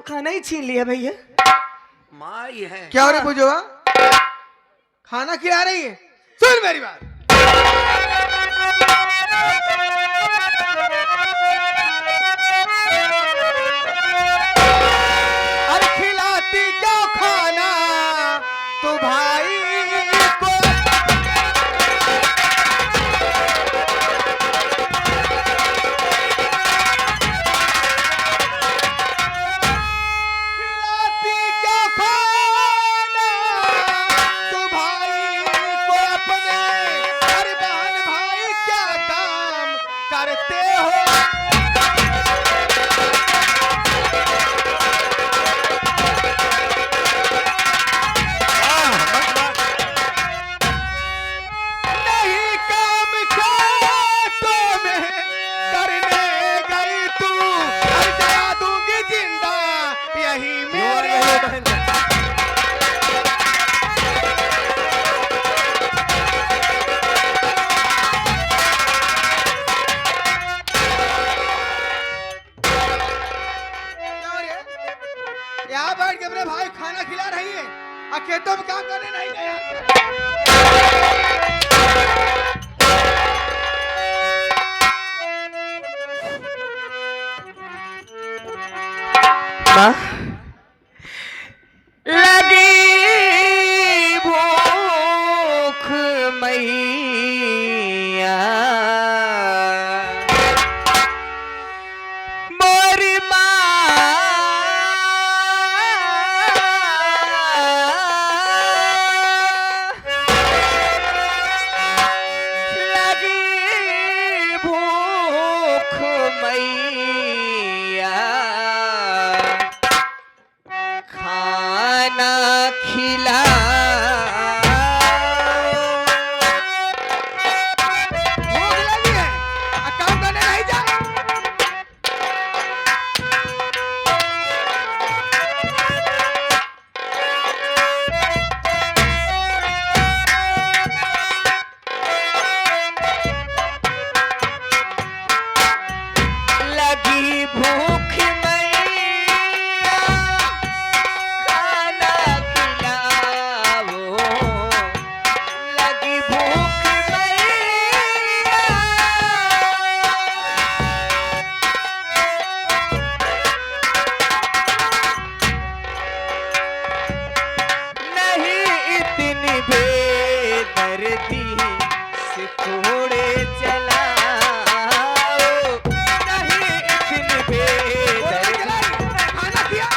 खाना ही छीन लिया भैया। माई है क्या हो रही पूजवा? खाना खिला रही है? सुन मेरी बात। अरे खिलाती क्यों खाना तू भाई को? खिलाती क्यों खाना तू भाई को अपने? अरे बहन भाई क्या काम करते हो? नहीं काम खेतों में करने गई तू, हर जला दूंगी जिंदा यही मेरे। क्या हो रही है? यहाँ बैठ के अपने भाई खाना खिला रही है और खेतों में काम करने नहीं गया। माँ लगी भूख मैया मोरी लगी भूख मैया खाना खिला भूख लगी है और काम करने नहीं जा। लगी भूख मैया खाना खिलाओ। लगी भूख मैया नहीं इतनी बेदर्दी से थोड़े चलाओ। नहीं इतनी बेदर्दी खाना किया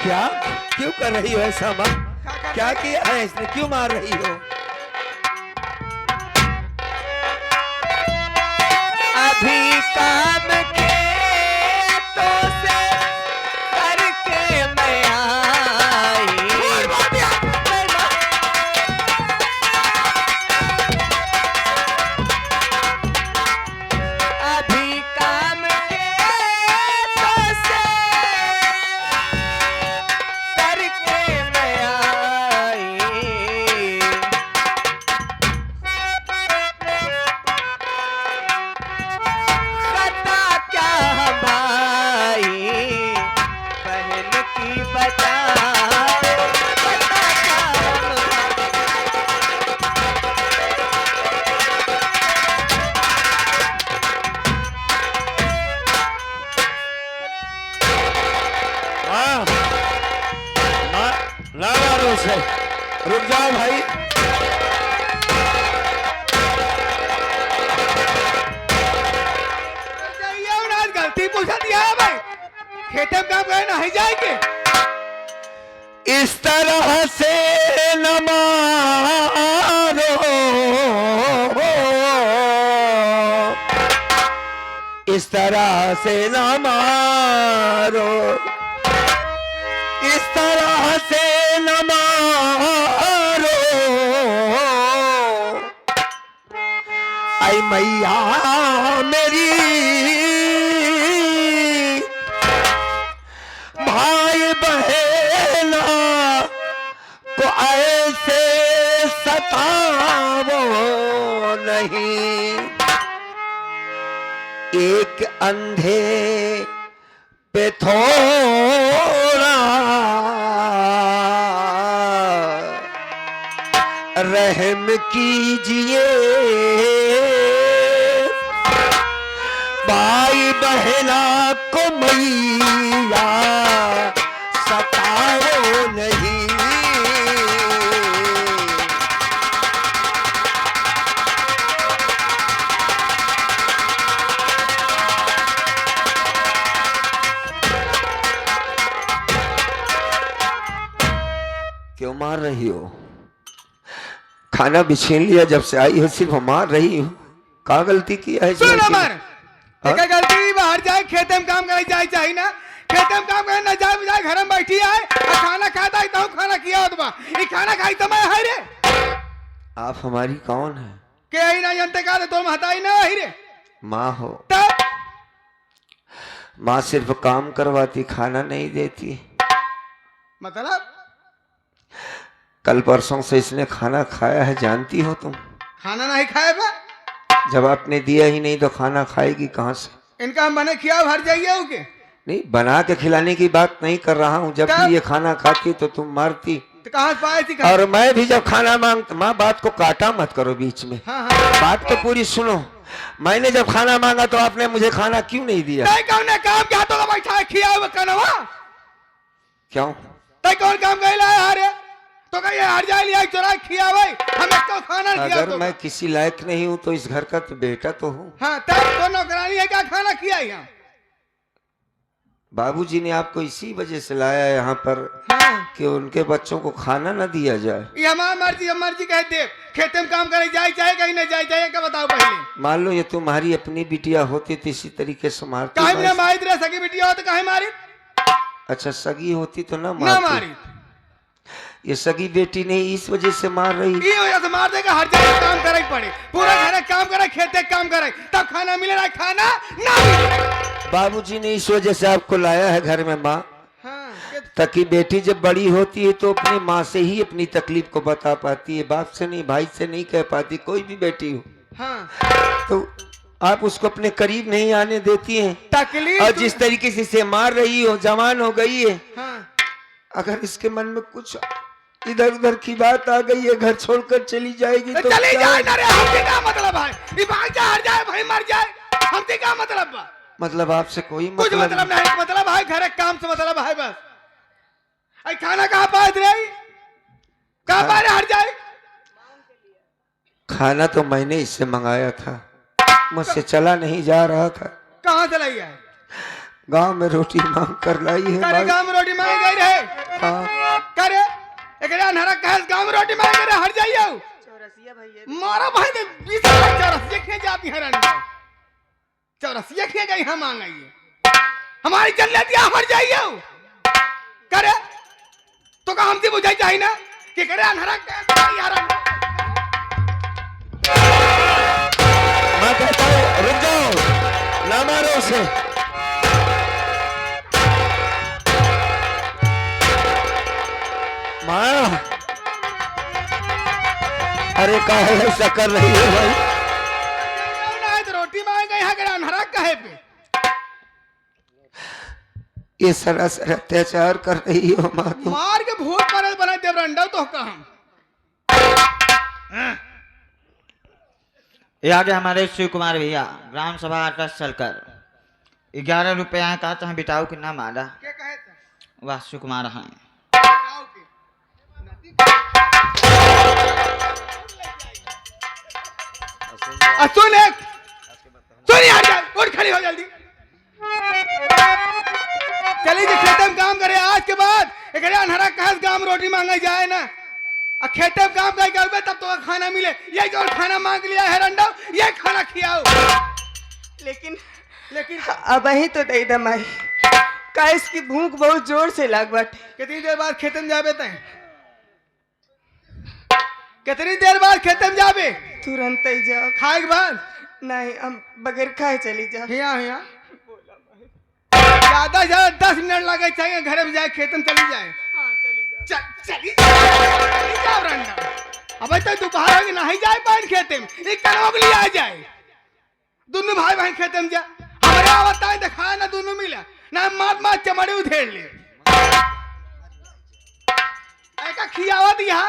क्या क्यों कर रही हो ऐसा माँ? क्या किया है इसने? क्यों मार रही हो? अभी काम खेतों से करके मैं आई। अभी काम खेतों से करके मैं आई। खता क्या भाई बहन की बताओ। खता क्या माँ माँ ना मारो उसे। रुक जाओ भाई। ये उन्हें गलती पूछा दिया है भाई। खेत में काम करने नहीं जाएंगे। इस तरह से न मारो, इस तरह से न मारो, इस तरह से न मारो। आई मैया मेरी भाई बहना को ऐसे आओ नहीं, एक अंधे पे थोड़ा रहम कीजिए, भाई बहना को मैया सताओ नहीं। क्यों मार रही हो? खाना भी छीन लिया जब से आई हो, सिर्फ मार रही हो। का गलती किया है? सुन अमर, एक गलती बाहर जाए खेते में काम करे जाए चाहिए ना, खेते में काम करे ना जाए बजाए घर में बैठी आए और खाना खाता है, खाना किया हो तुम ये खाना खाई तो मैं है रे। आप हमारी कौन है? के ही ना जानते का तुम हताई ना है रे। माँ हो। तब माँ सिर्फ काम करवाती, खाना नहीं देती। मतलब कल परसों से इसने खाना खाया है, जानती हो तुम? खाना नहीं खाए बा, जब आपने दिया ही नहीं तो खाना खाएगी कहाँ से? इनका हम बने खिया भर जाइए हो के? नहीं, बना के खिलाने की बात नहीं कर रहा हूँ। जब तब? भी ये खाना खाती तो तुम मारती। तो कहाँ से पाए थी खाना? और मैं भी जब खाना मांगता, माँ बात को काटा मत करो बीच में। हाँ हाँ बात तो पूरी सुनो। मैंने जब खाना मांगा तो आपने मुझे खाना क्यों नहीं दिया? तय कौन ने काम किया तो बैठा है खिया हुआ कनवा? क्यों? तय कौन काम कहला है हारे? तो कहिए हर जाए लिया चोरा खिया भाई हम इसको खाना खिया अगर तो मैं किसी लायक नहीं हूँ तो इस घर का तो बेटा तो हूँ। हाँ तब तो नौकरानी है क्या खाना खिया यहाँ? बाबूजी ने आपको इसी वजह से लाया यहाँ पर हाँ कि उनके बच्चों को खाना न दिया जाए। ये हमारी मर्जी, मर्जी कह दे खेते में काम करे जाए चाहे कहीं नहीं जाए चाहे क्या बताओ पहले। मान लो ये तुम्हारी अपनी बिटिया होती तो इसी तरीके से मारती। कहीं ना मारी रह सकी बिटिया हो तो कहीं मारी अच्छा, सगी होती तो ना ना मारती। मारी ये सगी बेटी नहीं, इस वजह से मार रही। ये वजह से मार देगा, हर जगह काम करे पड़े, पूरा घर काम करे खेते काम करे तब खाना मिले ना, खाना ना मिले। बाबूजी ने इस वजह से आपको लाया है घर में माँ, हाँ ताकि बेटी जब बड़ी होती है तो अपनी माँ से ही अपनी तकलीफ को बता पाती है, बाप से नहीं, भाई से नहीं कह पाती। कोई भी बेटी हो हाँ तो आप उसको अपने करीब नहीं आने देती हैं। तकलीफ और जिस तरीके से इसे मार रही हो, जवान हो गई है, हाँ अगर इसके मन में कुछ इधर उधर की बात आ गई है, घर छोड़कर चली जाएगी तो चली क्या? जाए ना रे, हमसे क्या मतलब है? ये भाग जाए हर जाए भाई मर जाए, हमसे क्या मतलब बा? मतलब आपसे कोई कुछ मतलब मतलब नहीं, मतलब है घर काम से मतलब है बस। अरे खाना कहाँ पाए रे? कहाँ पाए रे हर जाए? खाना तो मैंने इससे मंगाया था, मुझसे चला नहीं जा रहा था। कहाँ से लाई है? गांव में रोटी मांग कर लाई है करे भाई। गाँव में रोटी मांगे गई रहे? हाँ, करे एक अनहरा कहे गाँव में रोटी मांगे रहे हर जाइए मारा भाई ने 20 चौरसिया खे जाती है रंडा, चौरसिया खे गई हम मांगाइए हमारी चल लेती है हर जाइए करे तो का हमसे बुझाई चाहिए ना कि करे अनहरा कहे यार मैं कहता हूँ रुक जाओ, ना मारो उसे। माँ, अरे काहे ऐसा कर रही है भाई? ना है तो रोटी मांगे गई है करे अनहरा कहे पे ये सरासर अत्याचार कर रही हो माँ तुम। मार के भूत परल बना देव रंडा तो का हम ये आगे हमारे शिव कुमार भैया ग्राम सभा एड्रेस चलकर 11 रुपया का चाहे बिटाऊ कि ना मारा क्या कहे थे वाह शिव कुमार हैं। आओ के सुन एक सुन यार जा उठ खड़ी हो जल्दी चली जी खेते में काम करे आज के बाद एक अनहरा कहस गांव रोटी मांगा जाए ना आ खेते में काम करे तब तो खाना मिले ये जो खाना मांग लिया है रंडा ये खाना खियाओ लेकिन लेकिन अब ही तो दे दमाई का इसकी भूख बहुत जोर से लग बाटे। कितनी देर बाद खेते में जाबे तय कितनी देर बाद खेते में जाबे तुरंत ही जाओ। खाए के बाद नहीं हम बगैर खाए चली जाओ। हिया हिया ज्यादा से ज्यादा 10 मिनट लगे चाहिए घर में जाए खेत में चली जाए हाँ चली जाओ। चली जाओ रंडा अबे तो दोपहर होगी नहीं जाए पान खेते में एक कनवा के लिए आ जाए दोनों भाई बहन खेते में जा हमारे आवता है दिखाया ना दोनों मिला ना मात मात चमड़े उधेड़ ले एका खियावा दिया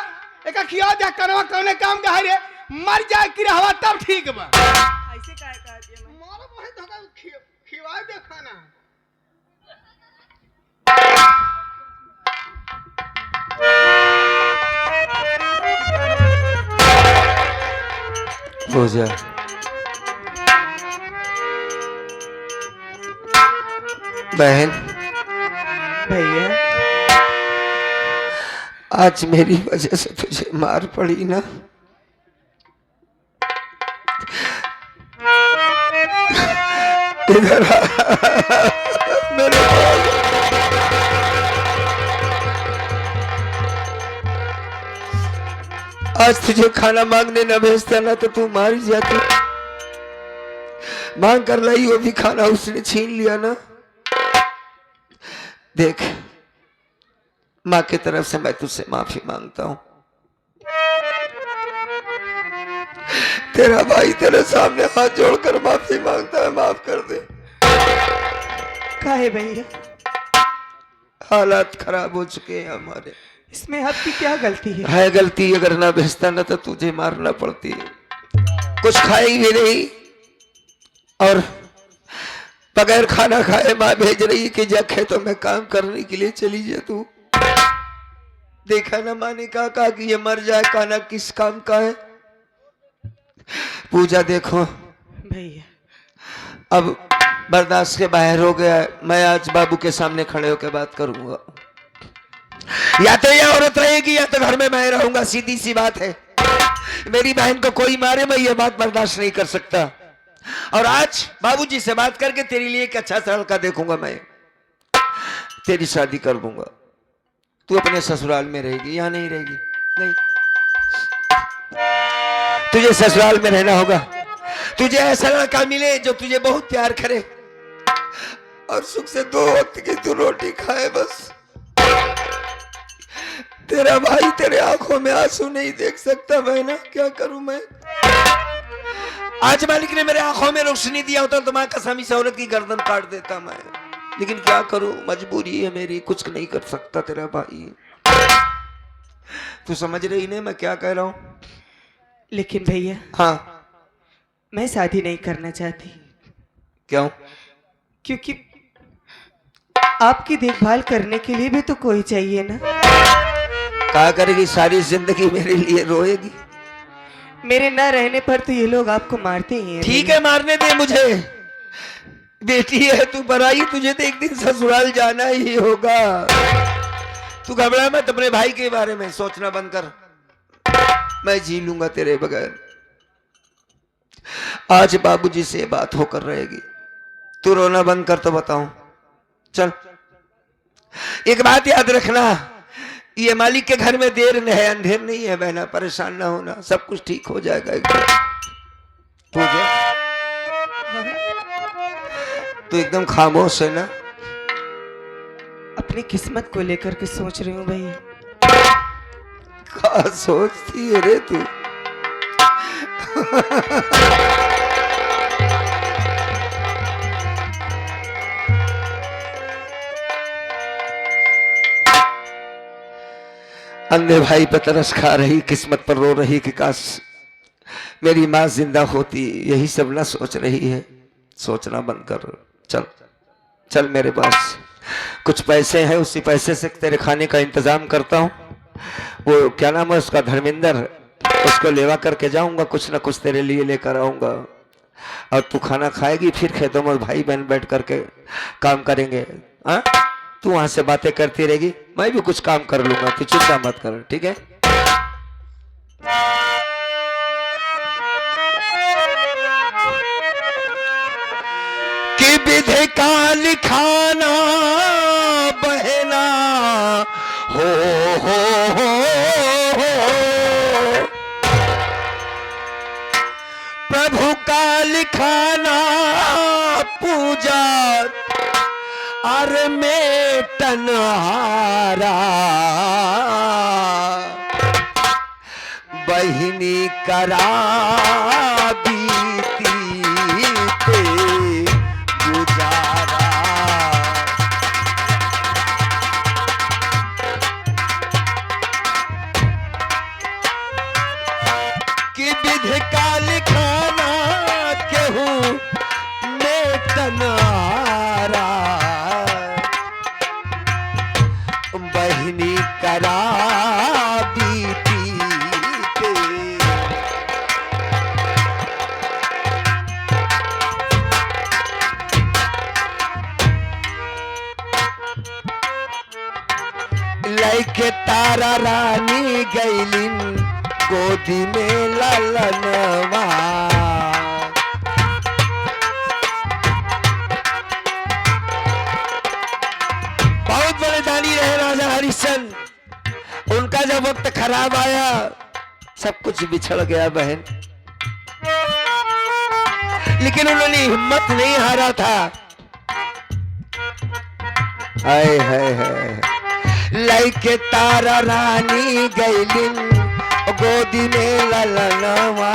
एका खियावा दिया कनवा कौने काम का है रे मर जाए कि रहवा तब ठीक बा ऐसे काहे कहती है माई? मारा बहन धोखा खिवाए दे खाना पूजा बहन भैया आज मेरी वजह से तुझे मार पड़ी ना, इधर आ मेरे आज तुझे खाना मांगने न भेजता ना तो तू मार ही जाती। मांग कर लाई वो भी खाना उसने छीन लिया ना। देख माँ की तरफ से मैं तुझसे माफी मांगता हूं। तेरा भाई तेरे सामने हाथ जोड़कर माफी मांगता है, माफ कर दे। काहे भैया? हालात खराब हो चुके हैं हमारे। इसमें आपकी क्या गलती है? है गलती, अगर ना भेजता ना तो तुझे मारना पड़ती। कुछ खाई भी नहीं और बगैर खाना खाए माँ भेज रही कि जा खेतों में काम करने के लिए चली जा तू। देखा ना माँ ने कहा कि ये मर जाए, खाना किस काम का है। पूजा देखो भैया अब बर्दाश्त के बाहर हो गया है। मैं आज बाबू के सामने खड़े होकर बात करूंगा। या तो ये औरत रहेगी या तो घर में मैं रहूंगा, सीधी सी बात है। मेरी बहन को कोई मारे मैं ये बात बर्दाश्त नहीं कर सकता। और आज बाबूजी से बात करके तेरे लिए एक अच्छा सा लड़का देखूंगा, मैं तेरी शादी कर दूंगा। तू अपने ससुराल में रहेगी, यहाँ नहीं रहेगी। नहीं, तुझे ससुराल में रहना होगा। तुझे ऐसा लड़का मिले जो तुझे बहुत प्यार करे और सुख से 2 वक्त की तू रोटी खाए बस। तेरा भाई तेरे आंखों में आंसू नहीं देख सकता। मैं ना क्या करूं मैं? आज मालिक ने मेरे आंखों में रोशनी दिया होता तो मैं कसम से औरत की गर्दन काट देता मैं, लेकिन क्या करूं, मजबूरी है मेरी, कुछ नहीं कर सकता तेरा भाई। तू समझ रही नहीं मैं क्या कह रहा हूं? लेकिन भैया हाँ मैं शादी नहीं करना चाहती। क्यों? क्योंकि आपकी देखभाल करने के लिए भी तो कोई चाहिए ना। क्या करेगी? सारी जिंदगी मेरे लिए रोएगी? मेरे न रहने पर तो ये लोग आपको मारते ही हैं। ठीक है, मारने दे मुझे। बेटी है तू पराई, तुझे तो एक दिन ससुराल जाना ही होगा। तू घबरा मत, अपने भाई के बारे में सोचना बंद कर। मैं जी लूंगा तेरे बगैर। आज बाबूजी से बात होकर रहेगी। तू रोना बंद कर तो बताऊं। चल एक बात याद रखना, ये मालिक के घर में देर नहीं है, अंधेर नहीं है बहना, परेशान ना होना, सब कुछ ठीक हो जाएगा एकदम। तू एकदम खामोश है ना? अपनी किस्मत को लेकर के सोच रही हूँ भैया। क्या सोचती है रे तू? अंधे भाई पर तरस खा रही, किस्मत पर रो रही कि काश मेरी माँ जिंदा होती, यही सब ना सोच रही है। सोचना बंद कर। चल चल मेरे पास कुछ पैसे हैं, उसी पैसे से तेरे खाने का इंतजाम करता हूँ। वो क्या नाम है उसका, धर्मेंद्र, उसको लेवा करके जाऊंगा, कुछ ना कुछ तेरे लिए लेकर आऊंगा और तू खाना खाएगी। फिर खेतों में भाई बहन बैठ करके काम करेंगे। हाँ, तू वहां से बातें करती रहेगी, मैं भी कुछ काम कर लूंगा, तू चिंता मत कर, ठीक है? कि विधि का लिखाना बहना हो प्रभु का लिखाना पूजा अर में तनहारा बहिनी करा बीती पे गुजारा। कि विधि का लिखाना केहू में तनारा, बहिनी करा बीती पे। लैके तारा रानी गैलिन गोदी में ललनवा। बहुत बड़े दानी रहे राजा हरिश्चंद्र। उनका जब वक्त खराब आया सब कुछ बिछड़ गया बहन, लेकिन उन्होंने हिम्मत नहीं हारा था। हाय हाय हाय। लैके तारा रानी गैलिन गोदी में ललनवा।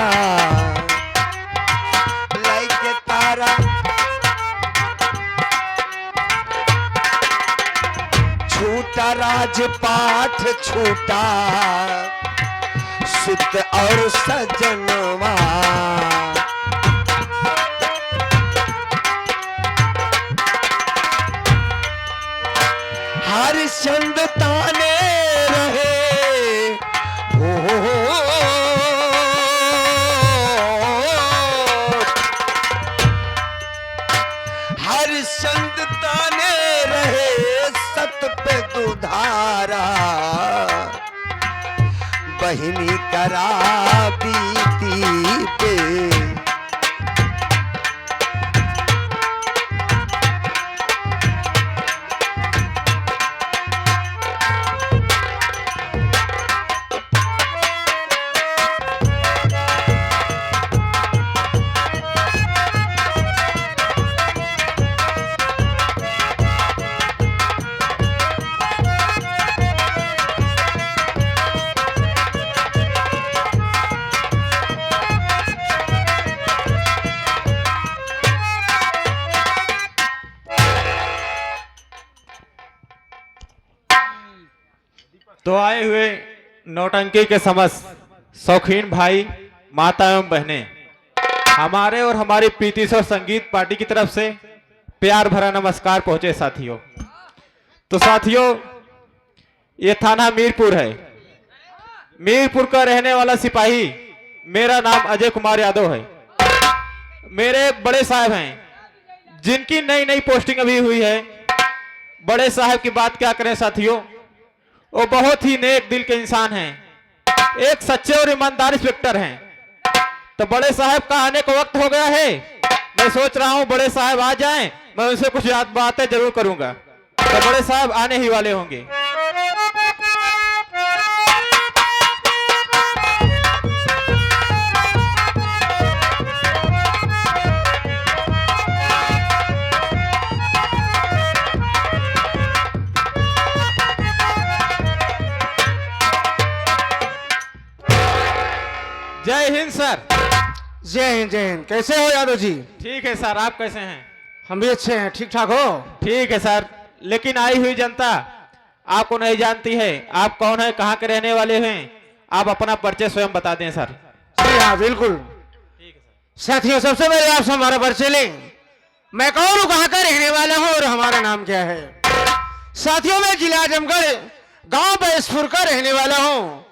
लैके तारा छूटा राजपाठ छूटा सुत और सजनवा। हरिश्चंद्र ताने रहे हरिश्चंद्र ताने रहे सत पे दुधारा। बहिनी करा बीती पे। तो आए हुए नौटंकी के समस्त शौकीन भाई, माता एवं बहनें, हमारे और हमारी प्रीतिश्वर संगीत पार्टी की तरफ से प्यार भरा नमस्कार पहुंचे साथियों। तो साथियों, ये थाना मीरपुर है। मीरपुर का रहने वाला सिपाही, मेरा नाम अजय कुमार यादव है। मेरे बड़े साहब हैं जिनकी नई नई पोस्टिंग अभी हुई है। बड़े साहब की बात क्या करें साथियों, वो बहुत ही नेक दिल के इंसान हैं, एक सच्चे और ईमानदार इंस्पेक्टर हैं। तो बड़े साहब का आने का वक्त हो गया है। मैं सोच रहा हूं बड़े साहब आ जाएं, मैं उनसे कुछ याद बातें जरूर करूंगा। तो बड़े साहब आने ही वाले होंगे। जय हिंद सर। जय हिंद जय हिंद। कैसे हो यादव जी? ठीक है सर, आप कैसे हैं? हम भी अच्छे हैं। ठीक ठाक हो? ठीक है सर, लेकिन आई हुई जनता आपको नहीं जानती है। आप कौन है, कहाँ के रहने वाले हैं, आप अपना परिचय स्वयं बता दें सर। जी हाँ बिल्कुल। साथियों, सबसे पहले आप हमारा परिचय लें। मैं कौन हूँ, कहाँ का रहने वाला हूँ और हमारा नाम क्या है। साथियों, मैं जिला आजमगढ़ गांव बैसपुर का रहने वाला हूँ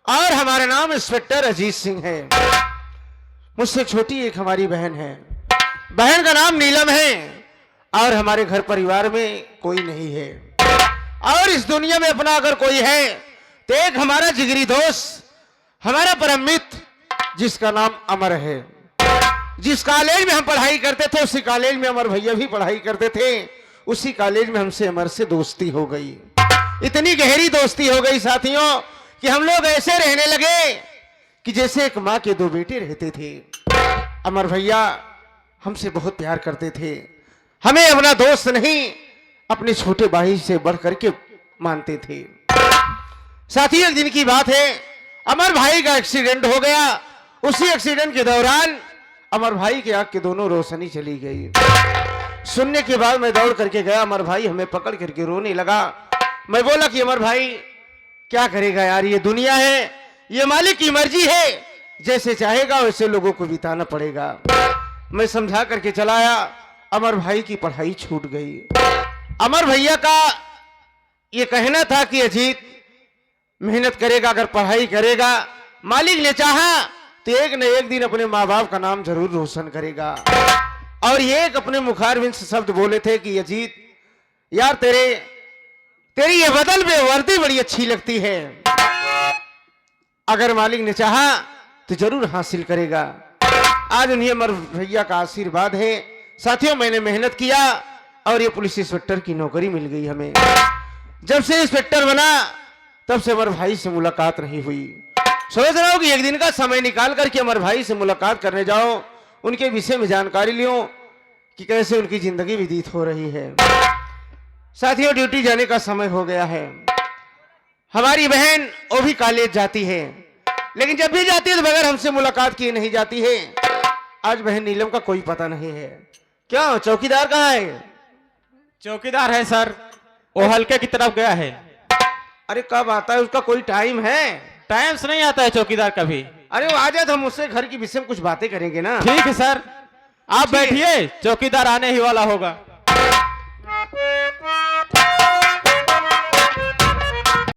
और हमारा नाम इंस्पेक्टर अजीत सिंह है। मुझसे छोटी एक हमारी बहन है। बहन का नाम नीलम है और हमारे घर परिवार में कोई नहीं है। और इस दुनिया में अपना अगर कोई है तो एक हमारा जिगरी दोस्त, हमारा परम मित्र, जिसका नाम अमर है। जिस कॉलेज में हम पढ़ाई करते थे उसी कॉलेज में अमर भैया भी पढ़ाई करते थे। उसी कॉलेज में हमसे अमर से दोस्ती हो गई। इतनी गहरी दोस्ती हो गई साथियों कि हम लोग ऐसे रहने लगे कि जैसे एक माँ के दो बेटे रहते थे। अमर भैया हमसे बहुत प्यार करते थे, हमें अपना दोस्त नहीं अपने छोटे भाई से बढ़ करके मानते थे। साथियों, एक दिन की बात है, अमर भाई का एक्सीडेंट हो गया। उसी एक्सीडेंट के दौरान अमर भाई की आंख की दोनों रोशनी चली गई। सुनने के बाद मैं दौड़ करके गया, अमर भाई हमें पकड़ करके रोने लगा। मैं बोला कि अमर भाई क्या करेगा यार, ये दुनिया है, ये मालिक की मर्जी है, जैसे चाहेगा वैसे लोगों को बिताना पड़ेगा। मैं समझा करके चलाया। अमर भाई की पढ़ाई छूट गई। अमर भैया का ये कहना था कि अजीत मेहनत करेगा, अगर पढ़ाई करेगा, मालिक ने चाहा तो एक न एक दिन अपने माँ बाप का नाम जरूर रोशन करेगा। और ये एक अपने मुखारबिंद से शब्द बोले थे कि अजीत यार तेरी ये बदल में वर्दी बड़ी अच्छी लगती है, अगर मालिक ने चाहा तो जरूर हासिल करेगा। आज उन्हें अमर भैया का आशीर्वाद है। साथियों, मैंने मेहनत किया और ये पुलिस इंस्पेक्टर की नौकरी मिल गई हमें। जब से इंस्पेक्टर बना तब से अमर भाई से मुलाकात नहीं हुई। सोच रहा हूं कि एक दिन का समय निकाल करके अमर भाई से मुलाकात करने जाओ, उनके विषय में जानकारी लियो कि कैसे उनकी जिंदगी व्यतीत हो रही है। साथियों, ड्यूटी जाने का समय हो गया है। हमारी बहन वो भी कॉलेज जाती है, लेकिन जब भी जाती है तो बगैर हमसे मुलाकात किए नहीं जाती है। आज बहन नीलम का कोई पता नहीं है। क्या चौकीदार कहाँ है? चौकीदार है सर, वो हल्के की तरफ गया है। अरे कब आता है, उसका कोई टाइम है? टाइम से नहीं आता है चौकीदार कभी। अरे वो आ जाए तो हम उससे घर की विषय में कुछ बातें करेंगे ना। ठीक है सर, आप बैठिए, चौकीदार आने ही वाला होगा।